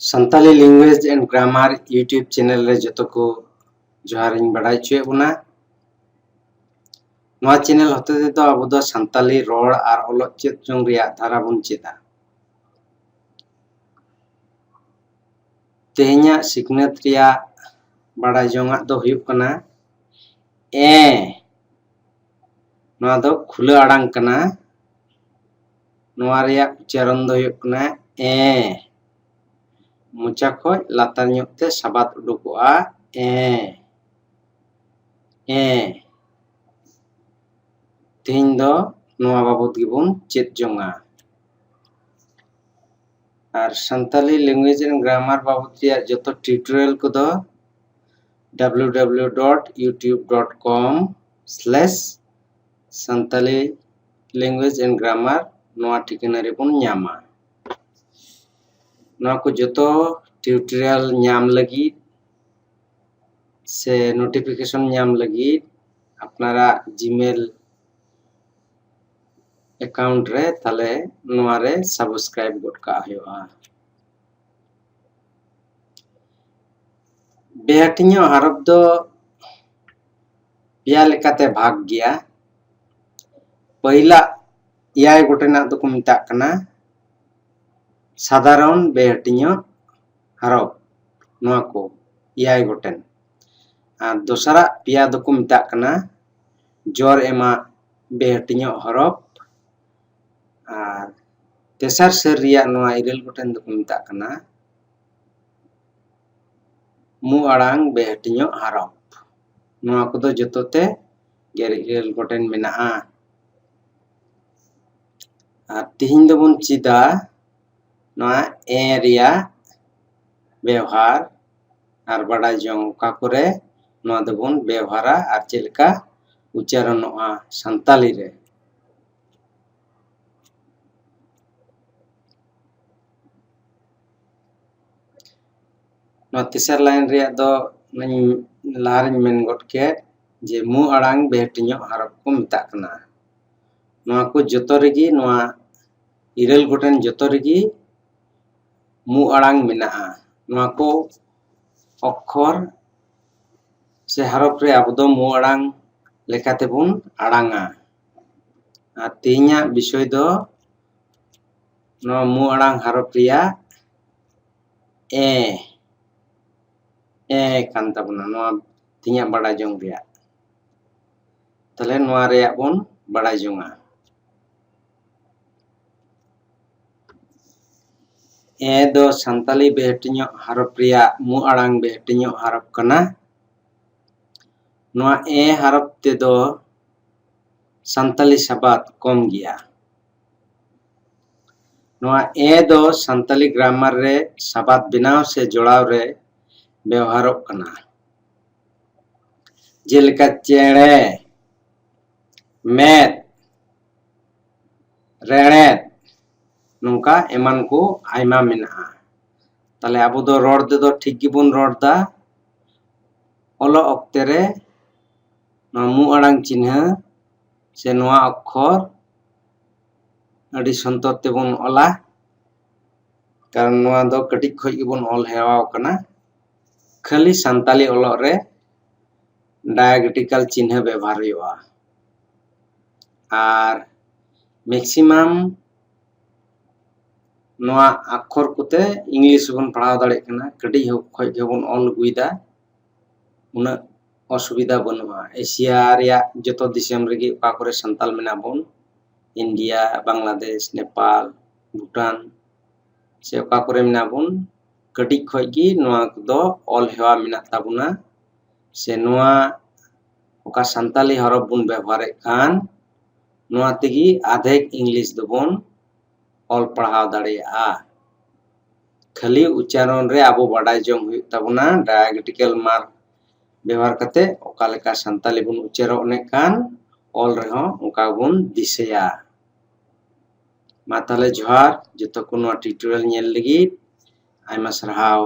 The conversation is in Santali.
Santali Language and Grammar YouTube channel re joto ko joharin badai choye buna. Noa channel hote te do abu do Santali ror ar olok chet jong riyak dhara bun cheda. Tehnya siknet riyak badai jongak do huyuk kana noa do khula arang kana. Noa riyak ucharon do huyuk kana mocha khoj latar nyok te sabat udukoa Tehny do noa babod gibon chet jonga. Ar Santali Language and Grammar babod riyak joto tutorial ko do www.youtube.com/Santali Language and Grammar noa ठिकाना रे bon nyama. Noa ko joto tutorial nyam lagid se notification nyam lagid apnara Gmail account re tale noa re subscribe god ka huyuga. Behatinyo harap do pia lekate bhag gya. Pahila eyay gotenak do ko metak kana sadharon behatinyo harap noa ko eyay goten. Ar dosara pia do ko metak kana jor ema behatinyo harap. Ar tesar ser riyak noa irel goten do ko metak kana mu arang behatinyo harap. Noa ko do joto te irel goten mena'a. Ar tihiny do bon chida noa riyak ব্যবহার আর badai jong oka kore noa do bon ব্যবহারা ar cheleka ucharono'a Santali re. Noa tesar line riyak do laharin men god ke je mu arang behatinyo harap ko metak kana. Noa ko joto regi noa irel goten joto regi mu arang mena'a. Noa ko অক্ষর se harap re abu do mu arang lekate bon aranga. Ar tehnya bishoy do noa mu arang harap riyak kan tabuna noa tehnya badai jong riyak. Tale noa riyak bon badai jonga. Do Santali behatinyo harap riyak mu arang behatinyo harap kana. Noa harap te do Santali sabat kom gya. Noa do Santali grammar re sabat binaw se jodaw re ব্যবহারক kana. Jeleka chere, med, renet nungka eman ko aima mena'a. Tale abu do ror de do thik gibon ror da olo okte re noa mu arang chinha se noa okkhor adi sontor te bon ola karon noa do katik khoj gibon ol hewaw kana. Khali Santali olok re diacritical chinha ব্যবহার huyuga. Ar maximum noa akhor kote English bon padhaw darek kana katik khoj gebon ol aguida una osubida banu'a. Asia riyak joto disam regi oka kore Santal mena bon India, Bangladesh, Nepal, Bhutan se oka kore mena bon katik khoj gi noa do ol hewa menak tabuna se noa oka Santali harap bon ব্যবহারেক kan noa tegi adhek English do bon ol padhaw dareya'a. Khali ucharon re abo badai jong huyuk tabuna diacritical mark ব্যবহার kate oka leka Santali bon ucharonek kan ol reho onka bon disaya. Ma tale johar joto ko noa tutorial nyel lagid aima sarhaw.